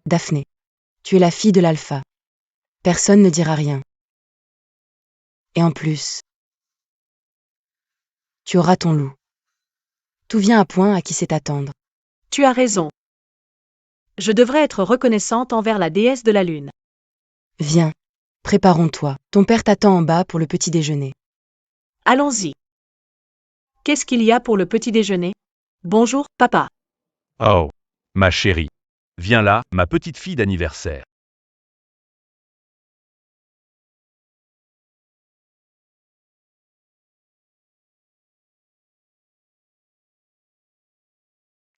Daphné. Tu es la fille de l'alpha. Personne ne dira rien. Et en plus, tu auras ton loup. Tout vient à point à qui sait attendre. Tu as raison. Je devrais être reconnaissante envers la déesse de la lune. Viens, préparons-toi. Ton père t'attend en bas pour le petit déjeuner. Allons-y. Qu'est-ce qu'il y a pour le petit déjeuner? Bonjour, papa. Oh, ma chérie. Viens là, ma petite fille d'anniversaire.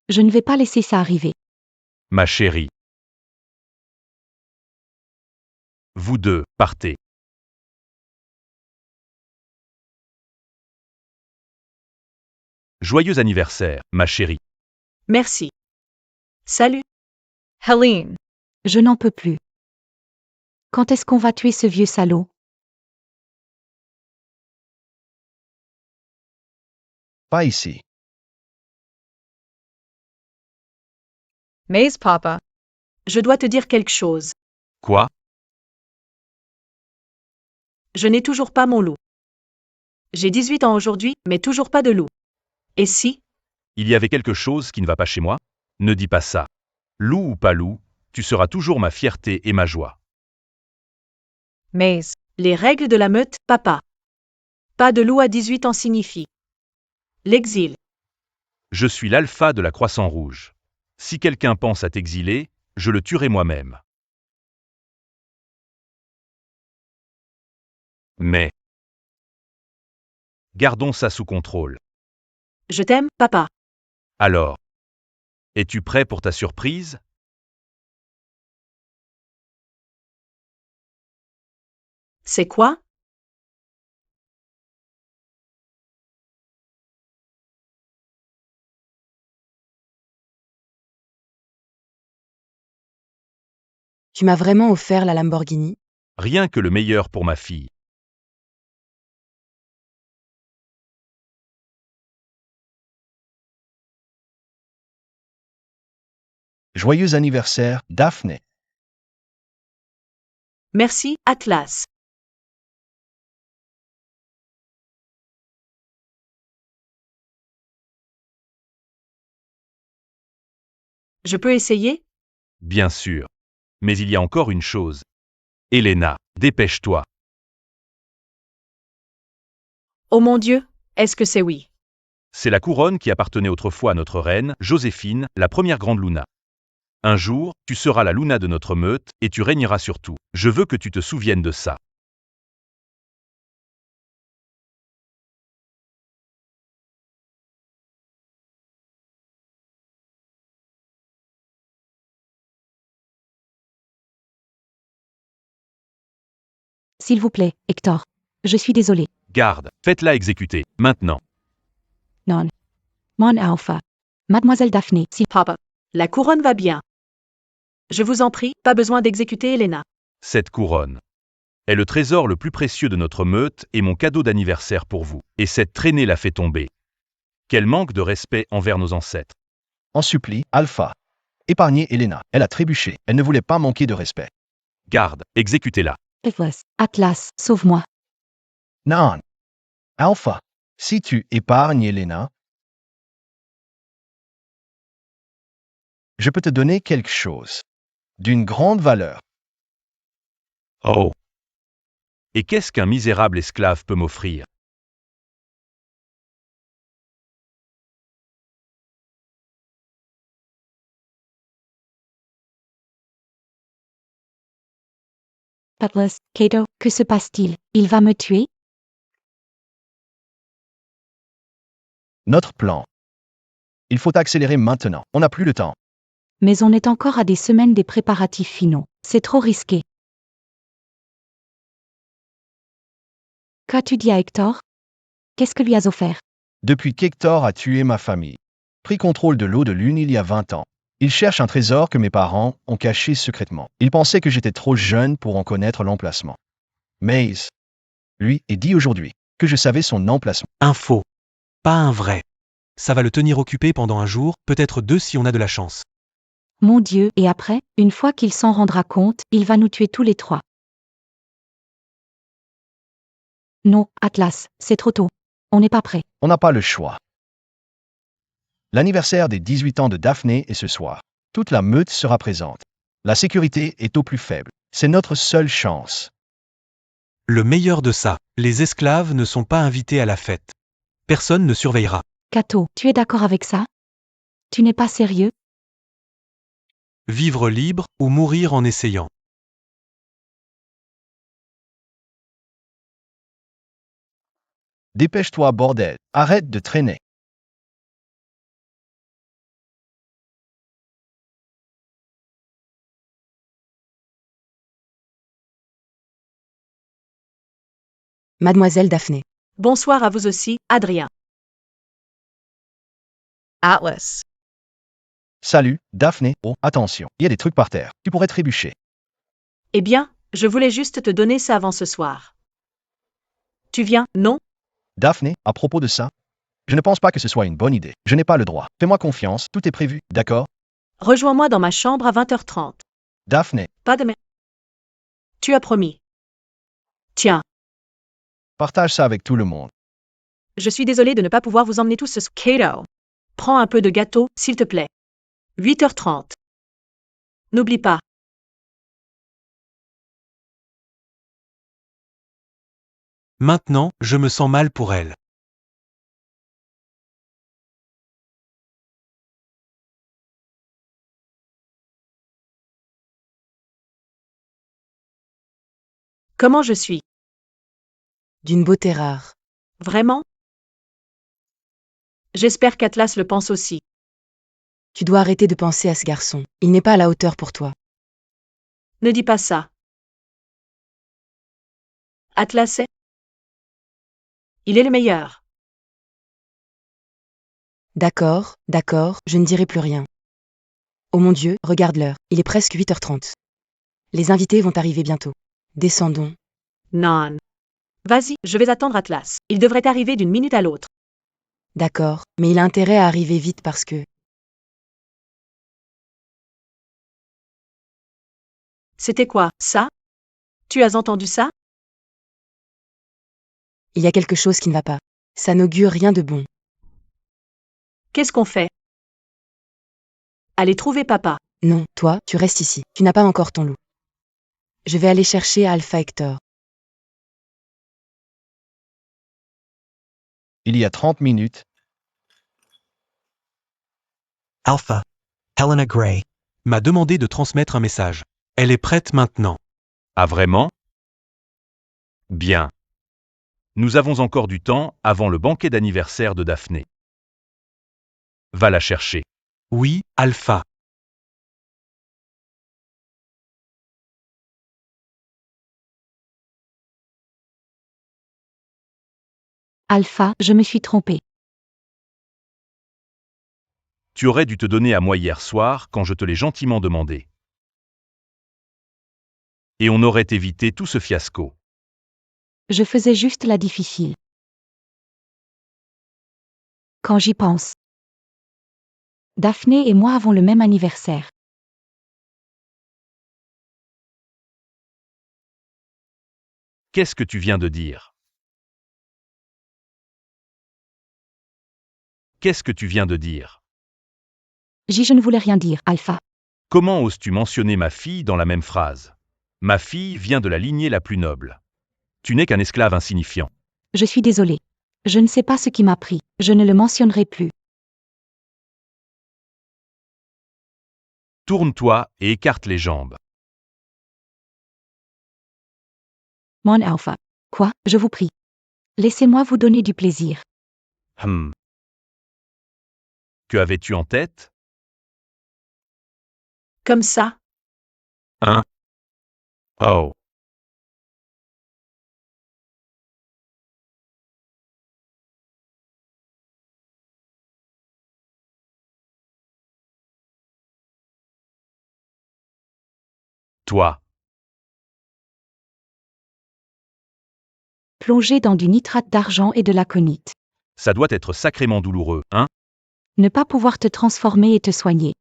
Je ne vais pas laisser ça arriver. Ma chérie. Vous deux, partez. Joyeux anniversaire, ma chérie. Merci. Salut. Helene. Je n'en peux plus. Quand est-ce qu'on va tuer ce vieux salaud? Pas ici. Maze, papa. Je dois te dire quelque chose. Quoi? Je n'ai toujours pas mon loup. J'ai 18 ans aujourd'hui, mais toujours pas de loup. Et si? Il y avait quelque chose qui ne va pas chez moi? Ne dis pas ça. Loup ou pas loup, tu seras toujours ma fierté et ma joie. Maze. Les règles de la meute, papa. Pas de loup à 18 ans signifie l'exil. Je suis l'alpha de la Croissant Rouge. Si quelqu'un pense à t'exiler, je le tuerai moi-même. Mais gardons ça sous contrôle. Je t'aime, papa. Alors, es-tu prêt pour ta surprise? C'est quoi? Tu m'as vraiment offert la Lamborghini? Rien que le meilleur pour ma fille. Joyeux anniversaire, Daphné. Merci, Atlas. Je peux essayer? Bien sûr. Mais il y a encore une chose. Elena, dépêche-toi. Oh mon Dieu, est-ce que c'est oui? C'est la couronne qui appartenait autrefois à notre reine, Joséphine, la première grande Luna. Un jour, tu seras la Luna de notre meute, et tu régneras sur tout. Je veux que tu te souviennes de ça. S'il vous plaît, Hector. Je suis désolée. Garde, faites-la exécuter, maintenant. Non. Mon alpha. Mademoiselle Daphné, si Papa. La couronne va bien. Je vous en prie, pas besoin d'exécuter Elena. Cette couronne est le trésor le plus précieux de notre meute et mon cadeau d'anniversaire pour vous. Et cette traînée la fait tomber. Quel manque de respect envers nos ancêtres. En supplie, Alpha. Épargnez Elena. Elle a trébuché. Elle ne voulait pas manquer de respect. Garde, exécutez-la. Atlas. Atlas, sauve-moi. Non. Alpha. Si tu épargnes Elena, je peux te donner quelque chose. D'une grande valeur. Oh. Et qu'est-ce qu'un misérable esclave peut m'offrir? Atlas, Cato, que se passe-t-il? Il va me tuer? Notre plan. Il faut accélérer maintenant. On n'a plus le temps. Mais on est encore à des semaines des préparatifs finaux. C'est trop risqué. Qu'as-tu dit à Hector? Qu'est-ce que lui as offert? Depuis qu'Hector a tué ma famille, pris contrôle de l'eau de lune il y a 20 ans, il cherche un trésor que mes parents ont caché secrètement. Il pensait que j'étais trop jeune pour en connaître l'emplacement. Maze, lui, est dit aujourd'hui que je savais son emplacement. Un faux. Pas un vrai. Ça va le tenir occupé pendant un jour, peut-être deux si on a de la chance. Mon Dieu, et après, une fois qu'il s'en rendra compte, il va nous tuer tous les trois. Non, Atlas, c'est trop tôt. On n'est pas prêt. On n'a pas le choix. L'anniversaire des 18 ans de Daphné est ce soir. Toute la meute sera présente. La sécurité est au plus faible. C'est notre seule chance. Le meilleur de ça, les esclaves ne sont pas invités à la fête. Personne ne surveillera. Cato, tu es d'accord avec ça? Tu n'es pas sérieux? Vivre libre ou mourir en essayant. Dépêche-toi, bordel. Arrête de traîner. Mademoiselle Daphné. Bonsoir à vous aussi, Adrien. Atlas. Salut, Daphné. Oh, attention, il y a des trucs par terre. Tu pourrais trébucher. Eh bien, je voulais juste te donner ça avant ce soir. Tu viens, non? Daphné, à propos de ça, je ne pense pas que ce soit une bonne idée. Je n'ai pas le droit. Fais-moi confiance, tout est prévu, d'accord? Rejoins-moi dans ma chambre à 20h30. Daphné, Pas de Tu as promis. Tiens, partage ça avec tout le monde. je suis désolée de ne pas pouvoir vous emmener tous ce Kato. Prends un peu de gâteau, s'il te plaît. 8h30. N'oublie pas. Maintenant, je me sens mal pour elle. Comment je suis? D'une beauté rare. Vraiment? J'espère qu'Atlas le pense aussi. Tu dois arrêter de penser à ce garçon. Il n'est pas à la hauteur pour toi. Ne dis pas ça. Atlas est... Il est le meilleur. D'accord, je ne dirai plus rien. Oh mon Dieu, regarde l'heure, il est presque 8h30. Les invités vont arriver bientôt. Descendons. Non. Vas-y, je vais attendre Atlas. Il devrait arriver d'une minute à l'autre. D'accord, mais il a intérêt à arriver vite parce que... C'était quoi, ça? Tu as entendu ça? Il y a quelque chose qui ne va pas. Ça n'augure rien de bon. Qu'est-ce qu'on fait? Allez trouver papa. Non, toi, tu restes ici. Tu n'as pas encore ton loup. Je vais aller chercher Alpha Hector. Il y a 30 minutes, Alpha. Helena Gray. M'a demandé de transmettre un message. Elle est prête maintenant. Ah vraiment? Bien. Nous avons encore du temps avant le banquet d'anniversaire de Daphné. Va la chercher. Oui, Alpha. Alpha, je me suis trompée. Tu aurais dû te donner à moi hier soir quand je te l'ai gentiment demandé. Et on aurait évité tout ce fiasco. Je faisais juste la difficile. Quand j'y pense. Daphné et moi avons le même anniversaire. Qu'est-ce que tu viens de dire? Qu'est-ce que tu viens de dire? Je ne voulais rien dire, Alpha. Comment oses-tu mentionner ma fille dans la même phrase? Ma fille vient de la lignée la plus noble. Tu n'es qu'un esclave insignifiant. Je suis désolée. Je ne sais pas ce qui m'a pris. Je ne le mentionnerai plus. Tourne-toi et écarte les jambes. Mon Alpha. Quoi, je vous prie. Laissez-moi vous donner du plaisir. Que avais-tu en tête? Comme ça? Hein? Oh. Toi. Plonger dans du nitrate d'argent et de l'aconite. Ça doit être sacrément douloureux, hein? Ne pas pouvoir te transformer et te soigner.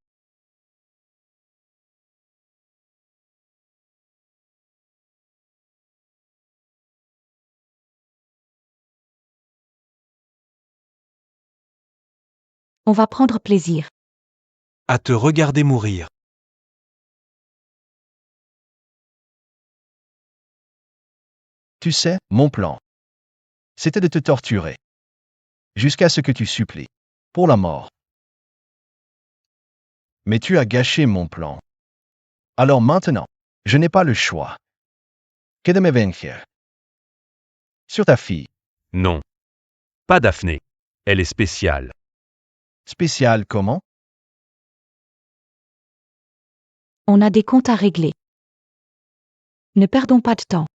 On va prendre plaisir. À te regarder mourir. Tu sais, mon plan. C'était de te torturer. Jusqu'à ce que tu supplies. Pour la mort. Mais tu as gâché mon plan. Alors maintenant, je n'ai pas le choix. Que de me venir. Sur ta fille. Non. Pas Daphné. Elle est spéciale. Spécial comment? On a des comptes à régler. Ne perdons pas de temps.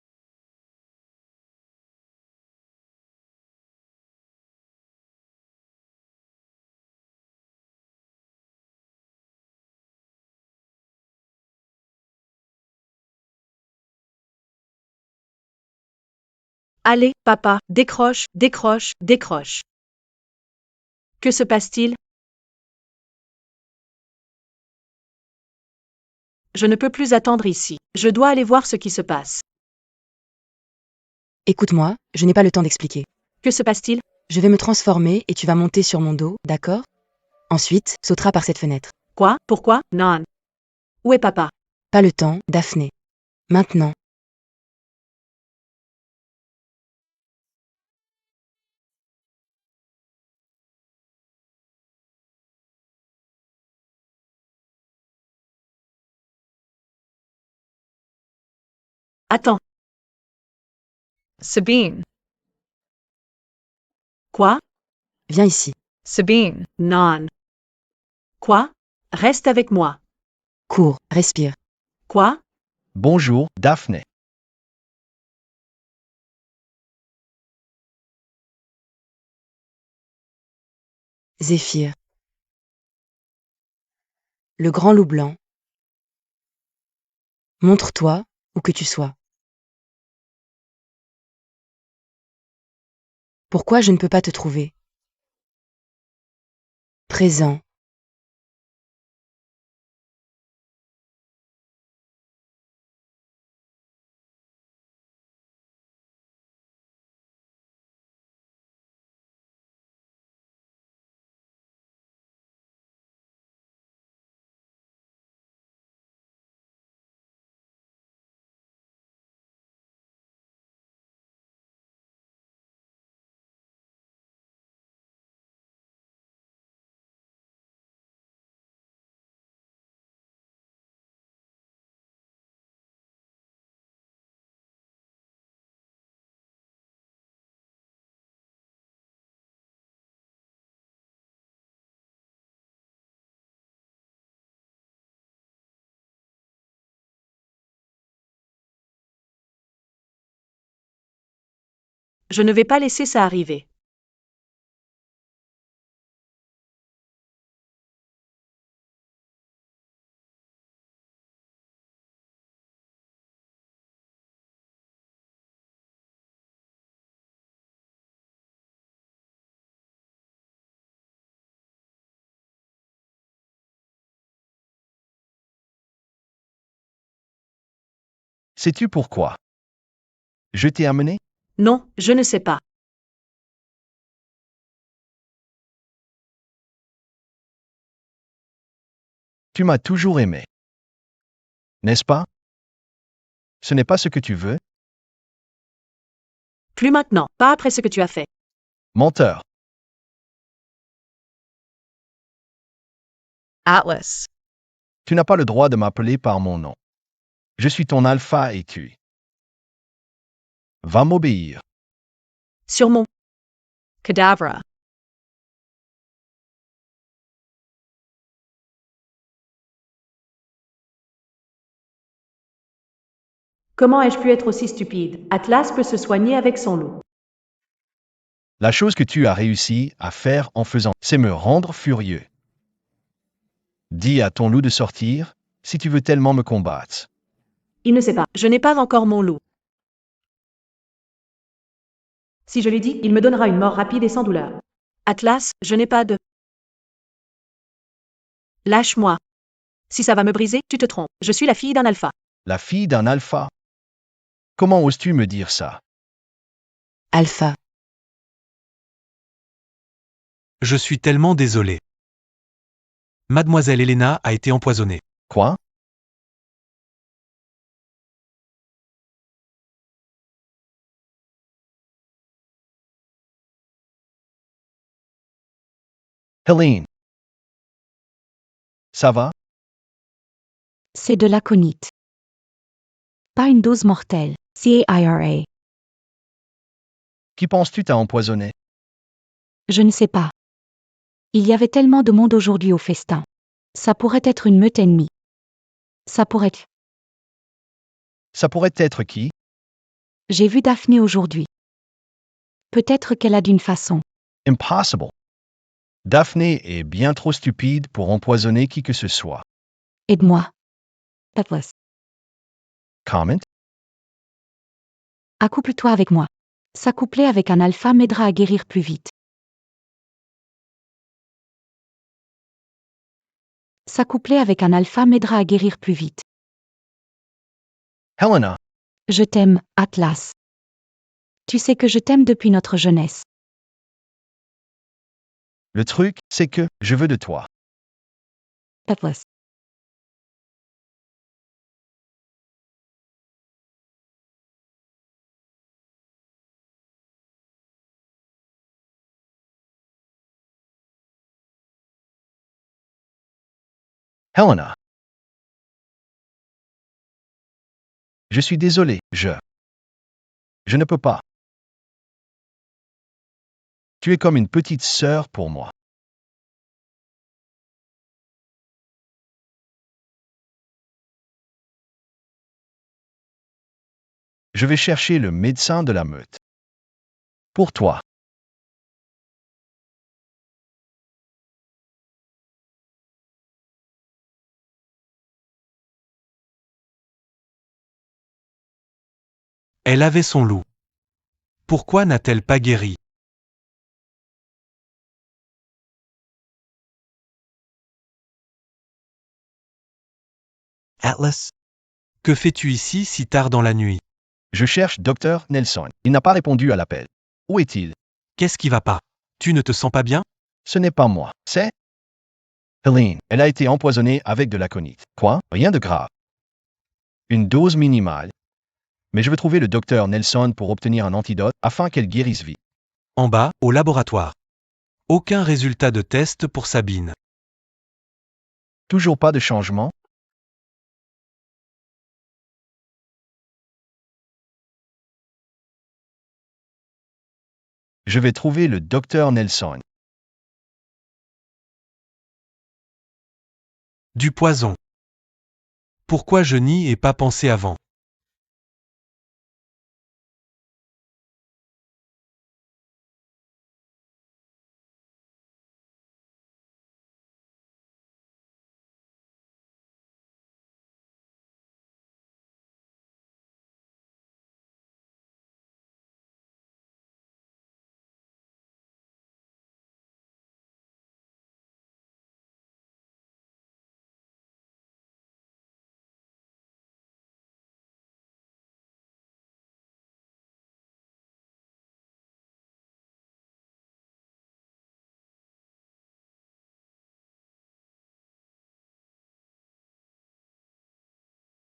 Allez, papa, décroche, décroche, décroche. Que se passe-t-il? Je ne peux plus attendre ici. Je dois aller voir ce qui se passe. Écoute-moi, je n'ai pas le temps d'expliquer. Que se passe-t-il? Je vais me transformer et tu vas monter sur mon dos, d'accord? Ensuite, sautera par cette fenêtre. Quoi? Pourquoi? Non. Où est papa? Pas le temps, Daphné. Maintenant. Attends. Sabine. Quoi? Viens ici. Sabine. Non. Quoi? Reste avec moi. Cours, respire. Quoi? Bonjour, Daphné. Zéphyr. Le grand loup blanc. Montre-toi, où que tu sois. Pourquoi je ne peux pas te trouver? Présent. Je ne vais pas laisser ça arriver. Sais-tu pourquoi? Je t'ai amené? Non, je ne sais pas. Tu m'as toujours aimé. N'est-ce pas? Ce n'est pas ce que tu veux? Plus maintenant, pas après ce que tu as fait. Menteur. Atlas. Tu n'as pas le droit de m'appeler par mon nom. Je suis ton alpha et tu. Va m'obéir. Sur mon cadavre. Comment ai-je pu être aussi stupide? Atlas peut se soigner avec son loup. La chose que tu as réussi à faire en faisant, c'est me rendre furieux. Dis à ton loup de sortir, si tu veux tellement me combattre. Il ne sait pas. Je n'ai pas encore mon loup. Si je lui dis, il me donnera une mort rapide et sans douleur. Atlas, je n'ai pas de... Lâche-moi. Si ça va me briser, tu te trompes. Je suis la fille d'un alpha. La fille d'un alpha. Comment oses-tu me dire ça? Alpha. Je suis tellement désolé. Mademoiselle Helena a été empoisonnée. Quoi? Helene. Ça va? C'est de l'aconite. Pas une dose mortelle. CAIRA. Qui penses-tu t'a empoisonné? Je ne sais pas. Il y avait tellement de monde aujourd'hui au festin. Ça pourrait être une meute ennemie. Ça pourrait. Ça pourrait être qui? J'ai vu Daphné aujourd'hui. Peut-être qu'elle a d'une façon. Impossible. Daphné est bien trop stupide pour empoisonner qui que ce soit. Aide-moi. Atlas. Comment? Accouple-toi avec moi. S'accoupler avec un alpha m'aidera à guérir plus vite. S'accoupler avec un alpha m'aidera à guérir plus vite. Helena. Je t'aime, Atlas. Tu sais que je t'aime depuis notre jeunesse. Le truc, c'est que je veux de toi. Atlas. Helena. Je suis désolé, je ne peux pas. Tu es comme une petite sœur pour moi. Je vais chercher le médecin de la meute. Pour toi. Elle avait son loup. Pourquoi n'a-t-elle pas guéri? Atlas? Que fais-tu ici si tard dans la nuit? Je cherche Dr. Nelson. Il n'a pas répondu à l'appel. Où est-il? Qu'est-ce qui va pas? Tu ne te sens pas bien? Ce n'est pas moi, c'est Helene. Elle a été empoisonnée avec de l'aconite. Quoi? Rien de grave. Une dose minimale. Mais je veux trouver le docteur Nelson pour obtenir un antidote afin qu'elle guérisse vite. En bas, au laboratoire. Aucun résultat de test pour Sabine. Toujours pas de changement? Je vais trouver le docteur Nelson. Du poison. Pourquoi je n'y ai pas pensé avant?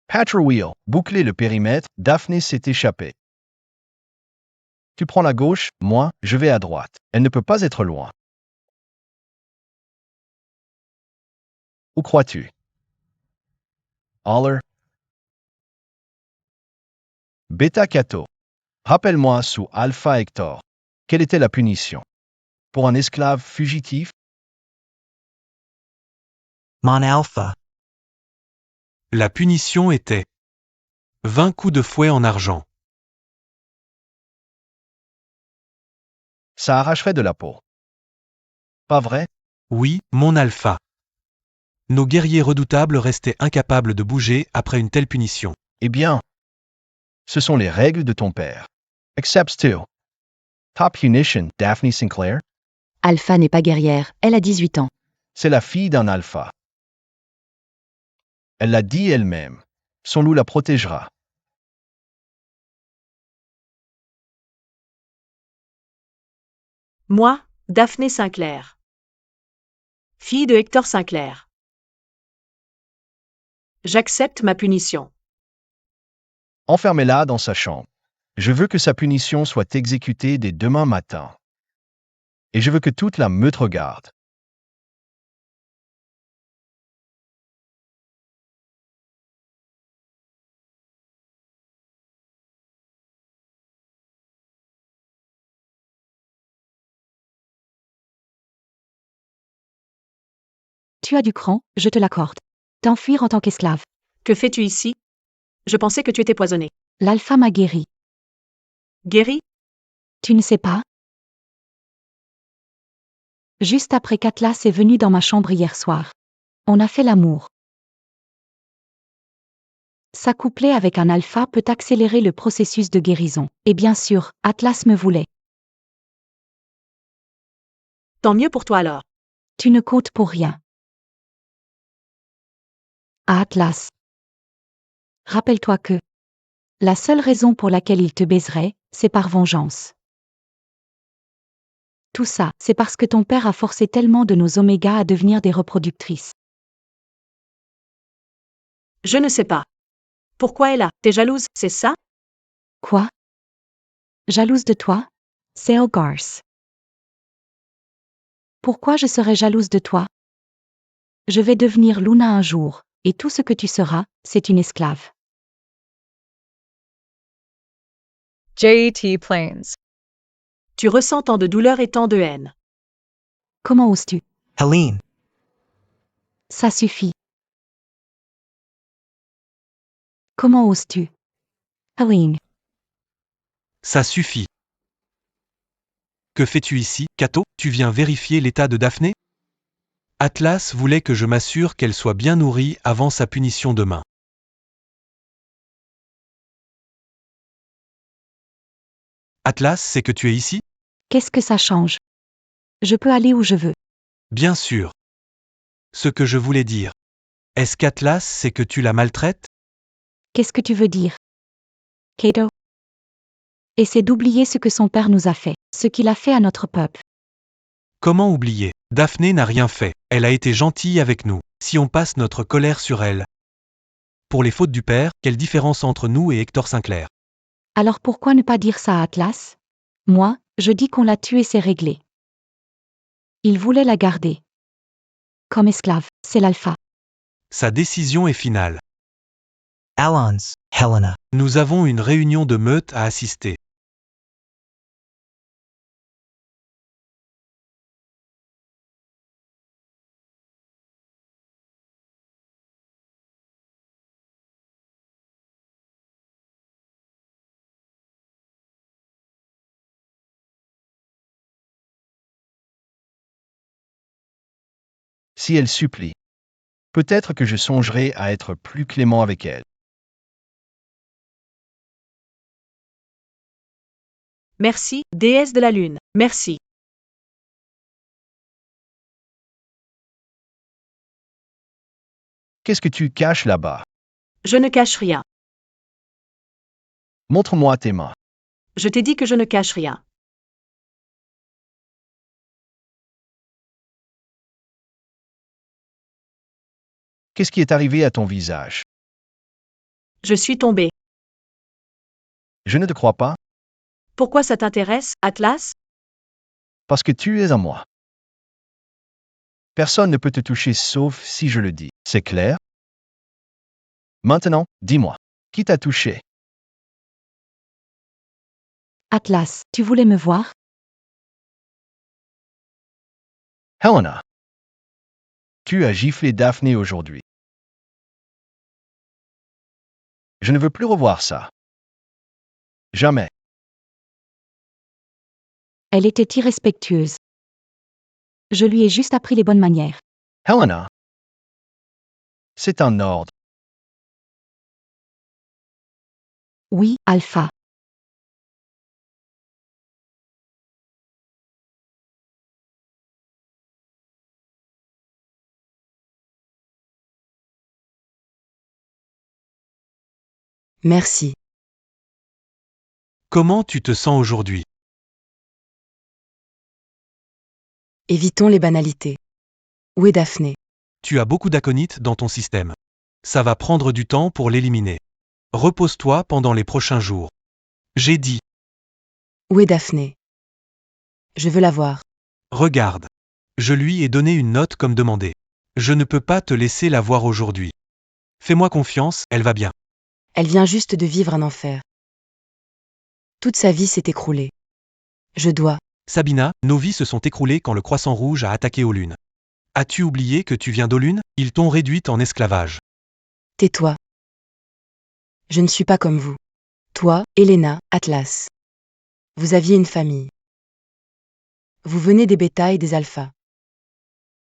Patcher Wheel. Boucler le périmètre, Daphné s'est échappée. Tu prends la gauche, moi, je vais à droite. Elle ne peut pas être loin. Où crois-tu? Holler. Beta Cato. Rappelle-moi sous Alpha Hector. Quelle était la punition? Pour un esclave fugitif? Mon Alpha. La punition était 20 coups de fouet en argent. Ça arracherait de la peau. Pas vrai? Oui, mon alpha. Nos guerriers redoutables restaient incapables de bouger après une telle punition. Eh bien, ce sont les règles de ton père. Accepts to. Top punition, Daphne Sinclair? Alpha n'est pas guerrière, elle a 18 ans. C'est la fille d'un alpha. Elle l'a dit elle-même. Son loup la protégera. Moi, Daphné Sinclair. Fille de Hector Sinclair. J'accepte ma punition. Enfermez-la dans sa chambre. Je veux que sa punition soit exécutée dès demain matin. Et je veux que toute la meute regarde. Tu as du cran, je te l'accorde. T'enfuir en tant qu'esclave. Que fais-tu ici? Je pensais que tu étais poisonné. L'alpha m'a guéri. Guéri? Tu ne sais pas? Juste après qu'Atlas est venu dans ma chambre hier soir. On a fait l'amour. S'accoupler avec un alpha peut accélérer le processus de guérison. Et bien sûr, Atlas me voulait. Tant mieux pour toi alors. Tu ne comptes pour rien. À Atlas. Rappelle-toi que la seule raison pour laquelle il te baiserait, c'est par vengeance. Tout ça, c'est parce que ton père a forcé tellement de nos omégas à devenir des reproductrices. Je ne sais pas. Pourquoi elle a? T'es jalouse, c'est ça? Quoi? Jalouse de toi? Sale Garce. Pourquoi je serais jalouse de toi? Je vais devenir Luna un jour, et tout ce que tu seras, c'est une esclave. JT Plains. Tu ressens tant de douleur et tant de haine. Comment oses-tu? Helene, Ça suffit. Comment oses-tu? Helene, Ça suffit. Que fais-tu ici, Cato? Tu viens vérifier l'état de Daphné? Atlas voulait que je m'assure qu'elle soit bien nourrie avant sa punition demain. Atlas sait que tu es ici? qu'est-ce que ça change? Je peux aller où je veux. Bien sûr. Ce que je voulais dire. Est-ce qu'Atlas sait que tu la maltraites? Qu'est-ce que tu veux dire? Cato? Essaie d'oublier ce que son père nous a fait, ce qu'il a fait à notre peuple. Comment oublier? Daphné n'a rien fait. Elle a été gentille avec nous. Si on passe notre colère sur elle. Pour les fautes du père, quelle différence entre nous et Hector Sinclair? Alors pourquoi ne pas dire ça à Atlas? Moi, je dis qu'on l'a tué, c'est réglé. Il voulait la garder. Comme esclave, c'est l'alpha. Sa décision est finale. Alans, Helena, Nous avons une réunion de meute à assister. Si elle supplie. Peut-être que je songerai à être plus clément avec elle. Merci, déesse de la lune. Merci. Qu'est-ce que tu caches là-bas? Je ne cache rien. Montre-moi tes mains. Je t'ai dit que je ne cache rien. Qu'est-ce qui est arrivé à ton visage? Je suis tombée. Je ne te crois pas, Pourquoi ça t'intéresse, Atlas? parce que tu es à moi. Personne ne peut te toucher sauf si je le dis. C'est clair? Maintenant, dis-moi, qui t'a touché? Atlas, tu voulais me voir? Helena. Tu as giflé Daphné aujourd'hui. Je ne veux plus revoir ça. Jamais. Elle était irrespectueuse. Je lui ai juste appris les bonnes manières. Helena. C'est un ordre. Oui, Alpha. Merci. Comment tu te sens aujourd'hui? Évitons les banalités. Où est Daphné? Tu as beaucoup d'aconites dans ton système. Ça va prendre du temps pour l'éliminer. Repose-toi pendant les prochains jours. J'ai dit, Où est Daphné? Je veux la voir. regarde. Je lui ai donné une note comme demandé. Je ne peux pas te laisser la voir aujourd'hui. Fais-moi confiance, elle va bien. Elle vient juste de vivre un enfer. Toute sa vie s'est écroulée. Je dois. Sabina, nos vies se sont écroulées quand le croissant rouge a attaqué aux lunes. As-tu oublié que tu viens d'Olune? Ils t'ont réduite en esclavage. Tais-toi. Je ne suis pas comme vous. Toi, Helena, Atlas. Vous aviez une famille. Vous venez des bêta et des alphas.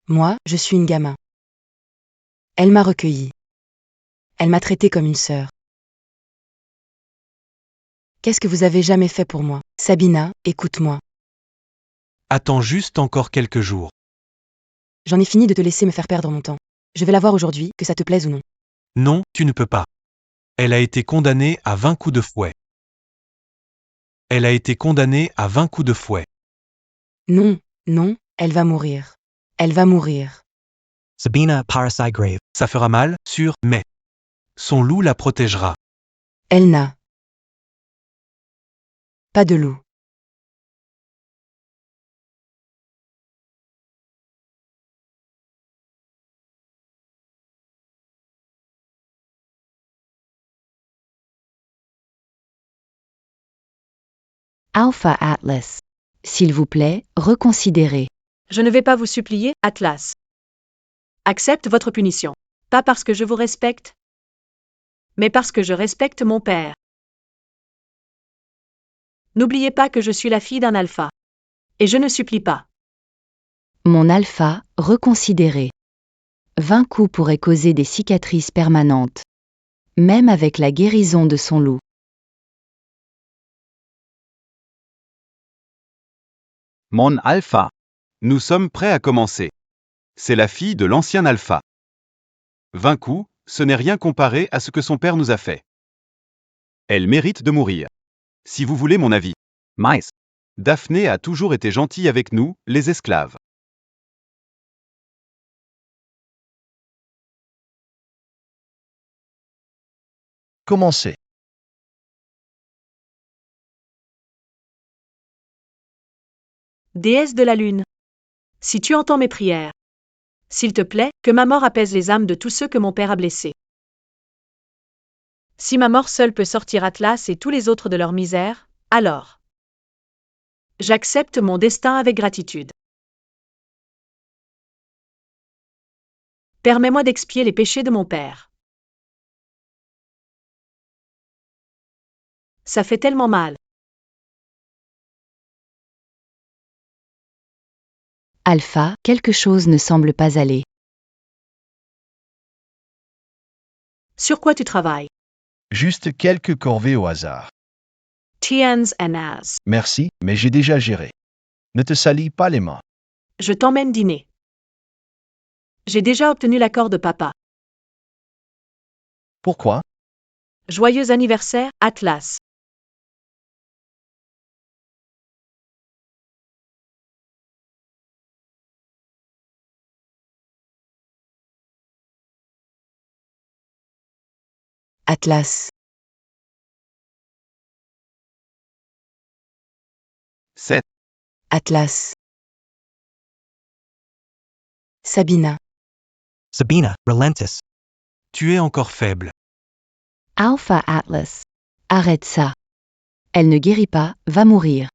Moi, je suis une gamin. Elle m'a recueilli. Elle m'a traité comme une sœur. Qu'est-ce que vous avez jamais fait pour moi? Sabina, écoute-moi. Attends juste encore quelques jours. J'en ai fini de te laisser me faire perdre mon temps. Je vais la voir aujourd'hui, que ça te plaise ou non. Non, tu ne peux pas. Elle a été condamnée à 20 coups de fouet. Elle a été condamnée à 20 coups de fouet. Non, non, elle va mourir. Elle va mourir. Sabina Parasai Grave. Ça fera mal, sûr, mais son loup la protégera. Elle n'a pas de loup. Alpha Atlas. S'il vous plaît, reconsidérez. Je ne vais pas vous supplier, Atlas. Accepte votre punition. Pas parce que je vous respecte, mais parce que je respecte mon père. N'oubliez pas que je suis la fille d'un alpha. Et je ne supplie pas. Mon alpha, reconsidérez. 20 coups pourraient causer des cicatrices permanentes. Même avec la guérison de son loup. Mon alpha. Nous sommes prêts à commencer. C'est la fille de l'ancien alpha. 20 coups, ce n'est rien comparé à ce que son père nous a fait. Elle mérite de mourir. Si vous voulez mon avis. Mais. Daphné a toujours été gentille avec nous, les esclaves. Commencez. Déesse de la lune. Si tu entends mes prières, s'il te plaît, que ma mort apaise les âmes de tous ceux que mon père a blessés. Si ma mort seule peut sortir Atlas et tous les autres de leur misère, alors j'accepte mon destin avec gratitude. Permets-moi d'expier les péchés de mon père. Ça fait tellement mal. Alpha, quelque chose ne semble pas aller. Sur quoi tu travailles? Juste quelques corvées au hasard. Tiens and as. Merci, mais j'ai déjà géré. Ne te salis pas les mains. Je t'emmène dîner. J'ai déjà obtenu l'accord de papa. Pourquoi? Joyeux anniversaire, Atlas. Atlas. 7. Atlas. Sabina. Sabina, relentless. Tu es encore faible. Alpha Atlas. Arrête ça. Elle ne guérit pas, va mourir.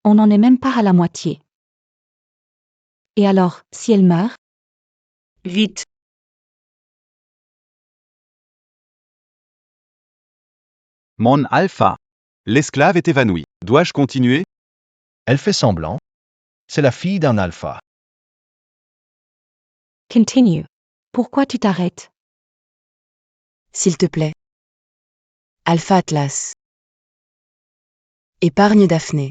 On n'en est même pas à la moitié. Et alors, si elle meurt? Vite. Mon alpha. L'esclave est évanoui. Dois-je continuer? Elle fait semblant. C'est la fille d'un alpha. Continue. Pourquoi tu t'arrêtes? S'il te plaît. Alpha Atlas. Épargne Daphné.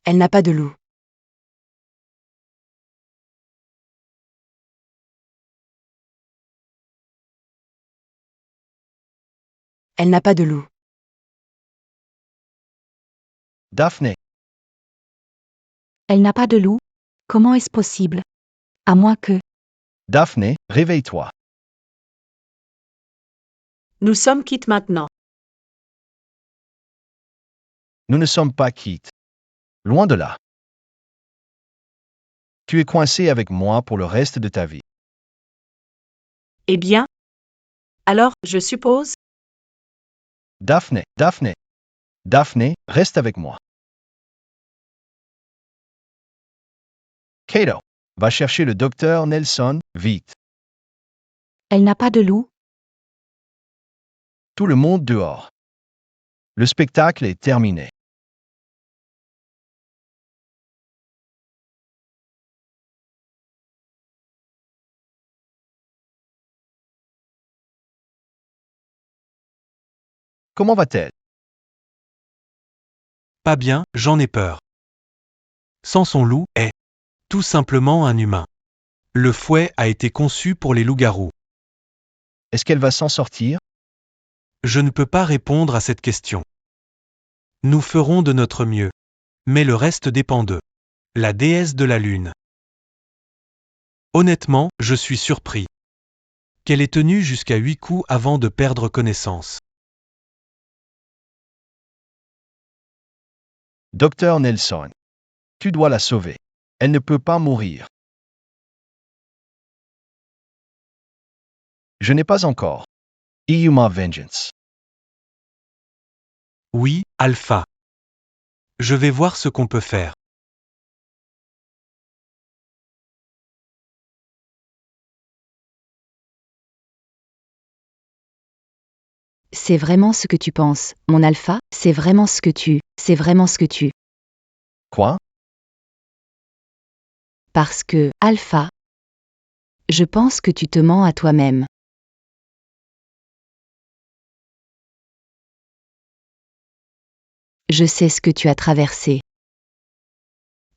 Elle n'a pas de loup. Elle n'a pas de loup. Daphné. Elle n'a pas de loup? Comment est-ce possible? À moins que... Daphné, réveille-toi. Nous sommes quittes maintenant. Nous ne sommes pas quittes. Loin de là. Tu es coincé avec moi pour le reste de ta vie. Eh bien? Alors, je suppose? Daphné, Daphné. Daphné, reste avec moi. Cato, va chercher le docteur Nelson, vite. Elle n'a pas de loup? Tout le monde dehors. Le spectacle est terminé. Comment va-t-elle? Pas bien, j'en ai peur. Sans son loup est tout simplement un humain. Le fouet a été conçu pour les loups-garous. Est-ce qu'elle va s'en sortir? Je ne peux pas répondre à cette question. Nous ferons de notre mieux. Mais le reste dépend d'eux. La déesse de la lune. Honnêtement, je suis surpris. Qu'elle ait tenu jusqu'à 8 coups avant de perdre connaissance. Docteur Nelson. Tu dois la sauver. Elle ne peut pas mourir. Je n'ai pas encore. Iuma Vengeance. Oui, Alpha. Je vais voir ce qu'on peut faire. C'est vraiment ce que tu penses, mon alpha, c'est vraiment ce que tu. Quoi? Parce que, alpha, je pense que tu te mens à toi-même. Je sais ce que tu as traversé.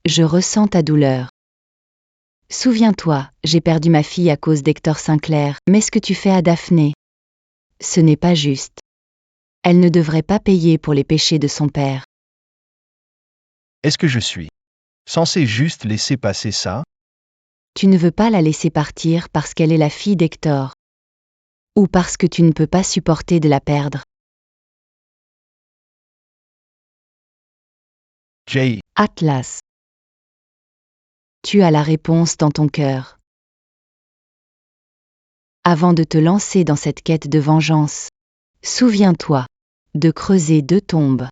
Je ressens ta douleur. Souviens-toi, j'ai perdu ma fille à cause d'Hector Sinclair, mais ce que tu fais à Daphné, ce n'est pas juste. Elle ne devrait pas payer pour les péchés de son père. Est-ce que je suis censé juste laisser passer ça? Tu ne veux pas la laisser partir parce qu'elle est la fille d'Hector. Ou parce que tu ne peux pas supporter de la perdre. Jay, Atlas. Tu as la réponse dans ton cœur. Avant de te lancer dans cette quête de vengeance, souviens-toi de creuser 2 tombes.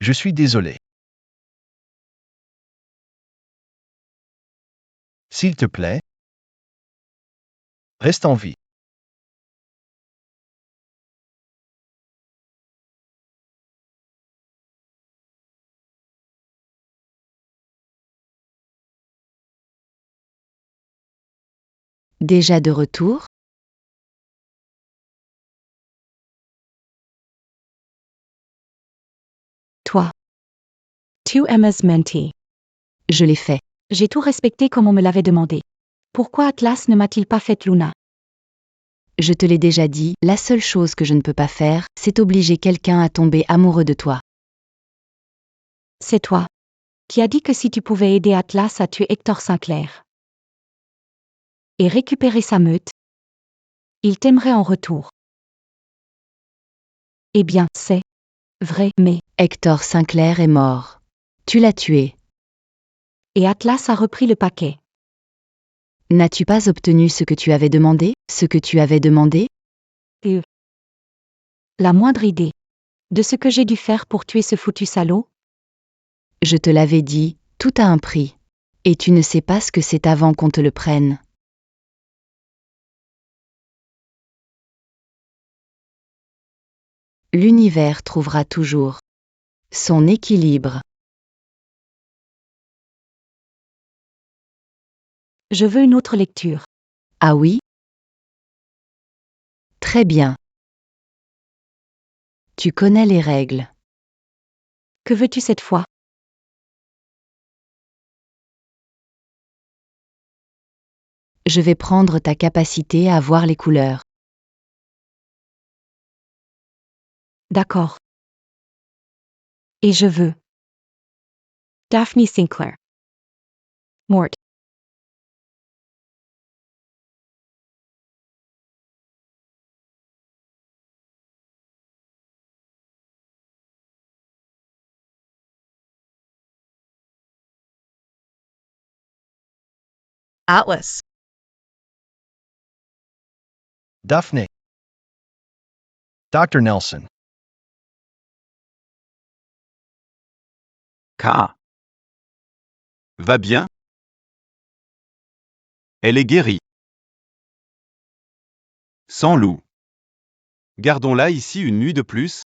je suis désolé. S'il te plaît, reste en vie. Déjà de retour? Toi. Tu Emma's mentee. Je l'ai fait. J'ai tout respecté comme on me l'avait demandé. Pourquoi Atlas ne m'a-t-il pas fait Luna? Je te l'ai déjà dit, la seule chose que je ne peux pas faire, c'est obliger quelqu'un à tomber amoureux de toi. C'est toi qui as dit que si tu pouvais aider Atlas à tuer Hector Sinclair et récupérer sa meute, il t'aimerait en retour. Eh bien, c'est vrai, mais Hector Sinclair est mort. Tu l'as tué. Et Atlas a repris le paquet. N'as-tu pas obtenu ce que tu avais demandé? La moindre idée de ce que j'ai dû faire pour tuer ce foutu salaud? Je te l'avais dit, tout a un prix. Et tu ne sais pas ce que c'est avant qu'on te le prenne. L'univers trouvera toujours son équilibre. Je veux une autre lecture. Ah oui? Très bien. Tu connais les règles. Que veux-tu cette fois? Je vais prendre ta capacité à voir les couleurs. D'accord. Et je veux. Daphne Sinclair. Mort. Atlas. Daphne. Dr. Nelson. K. Va bien? Elle est guérie. Sans loup. Gardons-la ici une nuit de plus,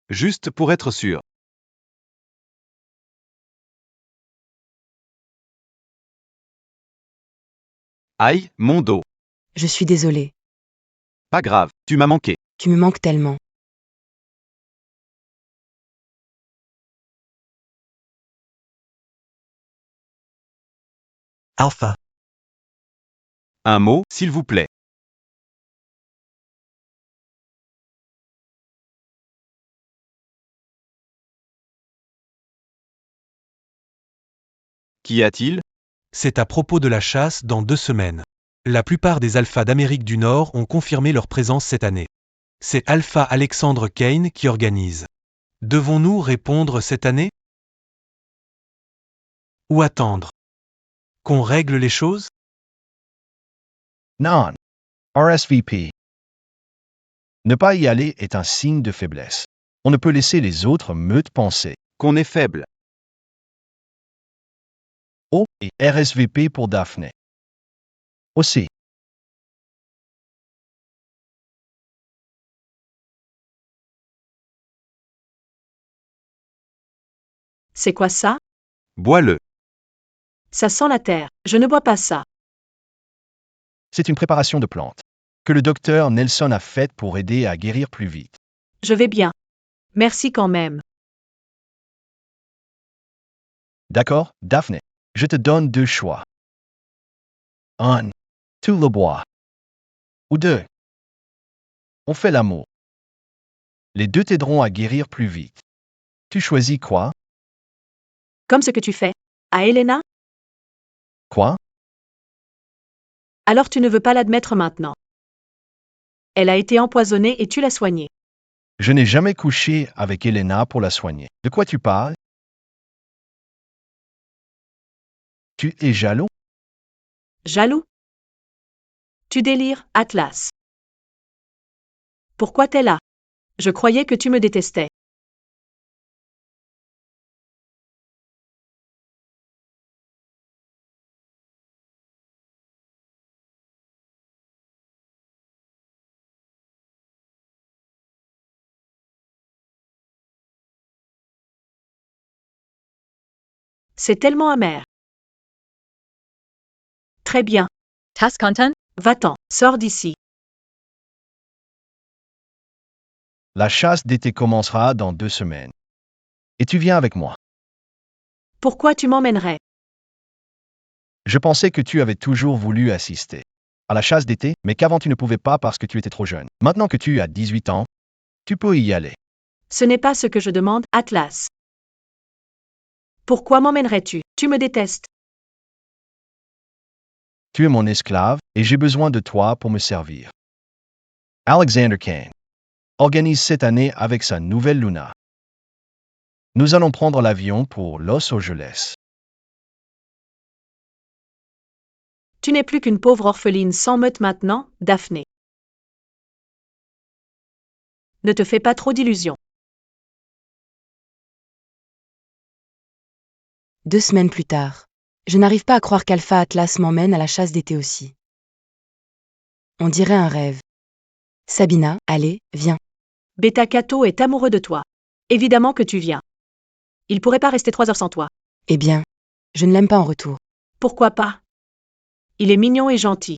juste pour être sûr. Aïe, mon dos. Je suis désolée. Pas grave, tu m'as manqué. Tu me manques tellement. Alpha. Un mot, s'il vous plaît. Qu'y a-t-il? C'est à propos de la chasse dans 2 semaines. La plupart des alphas d'Amérique du Nord ont confirmé leur présence cette année. C'est Alpha Alexandre Kane qui organise. Devons-nous répondre cette année? Ou attendre? Qu'on règle les choses? Non. RSVP. Ne pas y aller est un signe de faiblesse. On ne peut laisser les autres meutes penser. Qu'on est faible. O et RSVP pour Daphne. Aussi. C'est quoi ça? Bois-le. Ça sent la terre. Je ne bois pas ça. C'est une préparation de plante que le docteur Nelson a faite pour aider à guérir plus vite. Je vais bien. Merci quand même. D'accord, Daphne? Je te donne 2 choix. 1. Tu le bois. Ou 2. On fait l'amour. Les deux t'aideront à guérir plus vite. Tu choisis quoi? Comme ce que tu fais. À Elena? Quoi? Alors tu ne veux pas l'admettre maintenant. Elle a été empoisonnée et tu l'as soignée. Je n'ai jamais couché avec Elena pour la soigner. De quoi tu parles? Tu es jaloux? Jaloux? Tu délires, Atlas. Pourquoi t'es là? Je croyais que tu me détestais. C'est tellement amer. Très bien. Task content? Va-t'en, sors d'ici. La chasse d'été commencera dans 2 semaines. Et tu viens avec moi. Pourquoi tu m'emmènerais? Je pensais que tu avais toujours voulu assister à la chasse d'été, mais qu'avant tu ne pouvais pas parce que tu étais trop jeune. Maintenant que tu as 18 ans, tu peux y aller. Ce n'est pas ce que je demande, Atlas. Pourquoi m'emmènerais-tu? Tu me détestes. Tu es mon esclave et j'ai besoin de toi pour me servir. Alexander Kane organise cette année avec sa nouvelle Luna. Nous allons prendre l'avion pour Los Angeles. Tu n'es plus qu'une pauvre orpheline sans meute maintenant, Daphné. Ne te fais pas trop d'illusions. 2 semaines plus tard. Je n'arrive pas à croire qu'Alpha Atlas m'emmène à la chasse d'été aussi. On dirait un rêve. Sabina, allez, viens. Beta Cato est amoureux de toi. Évidemment que tu viens. Il pourrait pas rester 3 heures sans toi. Eh bien, je ne l'aime pas en retour. Pourquoi pas? Il est mignon et gentil.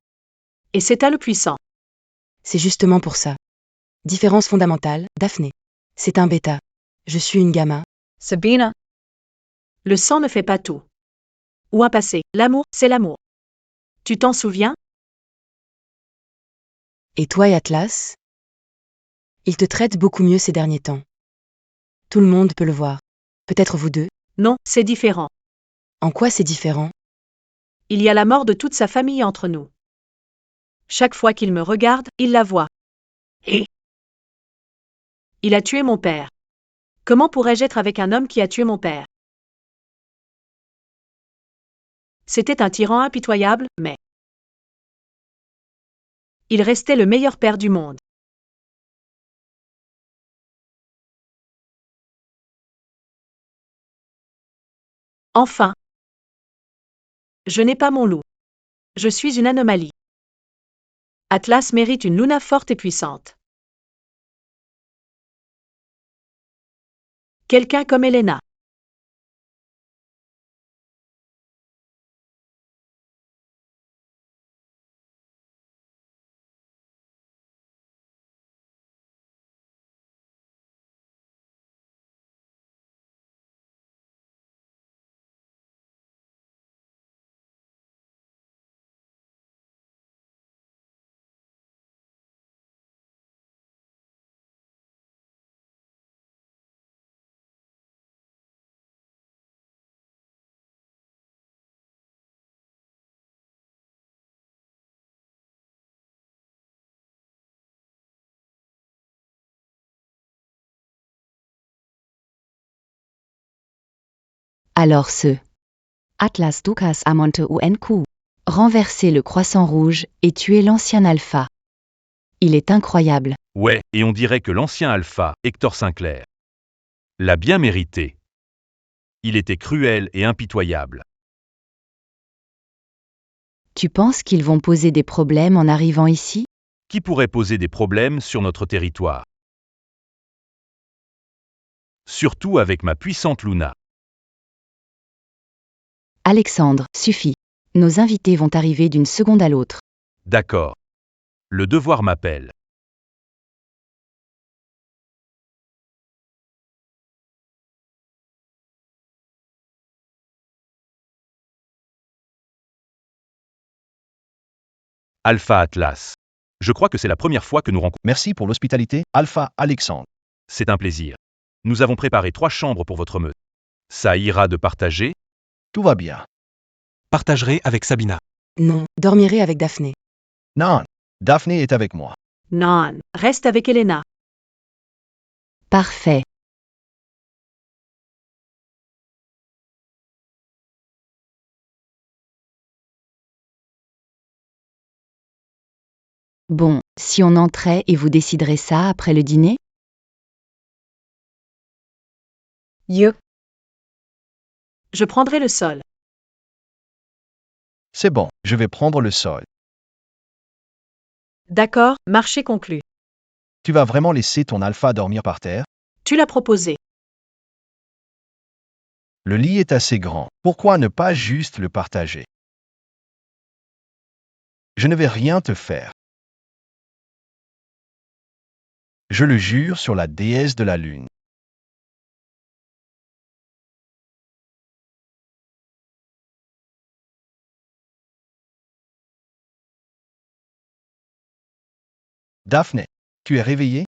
Et c'est à le puissant. C'est justement pour ça. Différence fondamentale, Daphné. C'est un bêta. Je suis une gamma. Sabina. Le sang ne fait pas tout. Ou un passé. L'amour, c'est l'amour. Tu t'en souviens? Et toi et Atlas? Il te traite beaucoup mieux ces derniers temps. Tout le monde peut le voir. Peut-être vous deux. Non, c'est différent. En quoi c'est différent? Il y a la mort de toute sa famille entre nous. Chaque fois qu'il me regarde, il la voit. Et il a tué mon père. Comment pourrais-je être avec un homme qui a tué mon père? C'était un tyran impitoyable, mais il restait le meilleur père du monde. Enfin, je n'ai pas mon loup. Je suis une anomalie. Atlas mérite une Luna forte et puissante. Quelqu'un comme Elena. Alors Atlas Dukas Amonte UNQ. Renverser le croissant rouge et tuer l'ancien alpha. Il est incroyable. Ouais, et on dirait que l'ancien alpha, Hector Sinclair, l'a bien mérité. Il était cruel et impitoyable. Tu penses qu'ils vont poser des problèmes en arrivant ici? Qui pourrait poser des problèmes sur notre territoire? Surtout avec ma puissante Luna. Alexandre, suffit. Nos invités vont arriver d'une seconde à l'autre. D'accord. Le devoir m'appelle. Alpha Atlas. Je crois que c'est la première fois que nous rencontrons. Merci pour l'hospitalité, Alpha Alexandre. C'est un plaisir. Nous avons préparé 3 chambres pour votre meute. Ça ira de partager? Tout va bien. Partagerai avec Sabina. Non, dormirez avec Daphné. Non, Daphné est avec moi. Non, reste avec Elena. Parfait. Bon, si on entrait et vous déciderez ça après le dîner? You. Je prendrai le sol. C'est bon, je vais prendre le sol. D'accord, marché conclu. Tu vas vraiment laisser ton alpha dormir par terre? Tu l'as proposé. Le lit est assez grand. Pourquoi ne pas juste le partager? Je ne vais rien te faire. Je le jure sur la déesse de la lune. Daphné, tu es réveillée?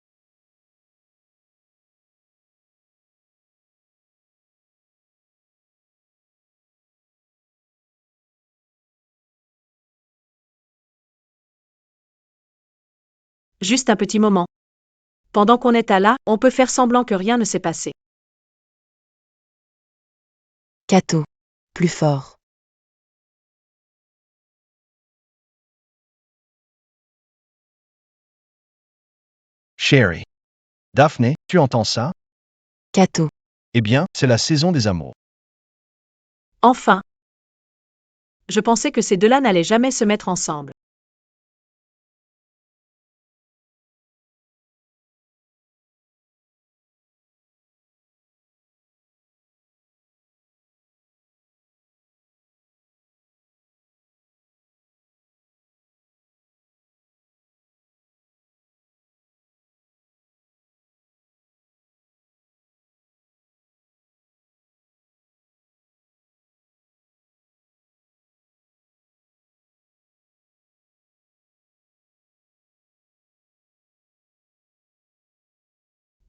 Juste un petit moment. Pendant qu'on est à là, on peut faire semblant que rien ne s'est passé. Cato. Plus fort. Sherry. Daphné, tu entends ça? Cato. Eh bien, c'est la saison des amours. Enfin. Je pensais que ces deux-là n'allaient jamais se mettre ensemble.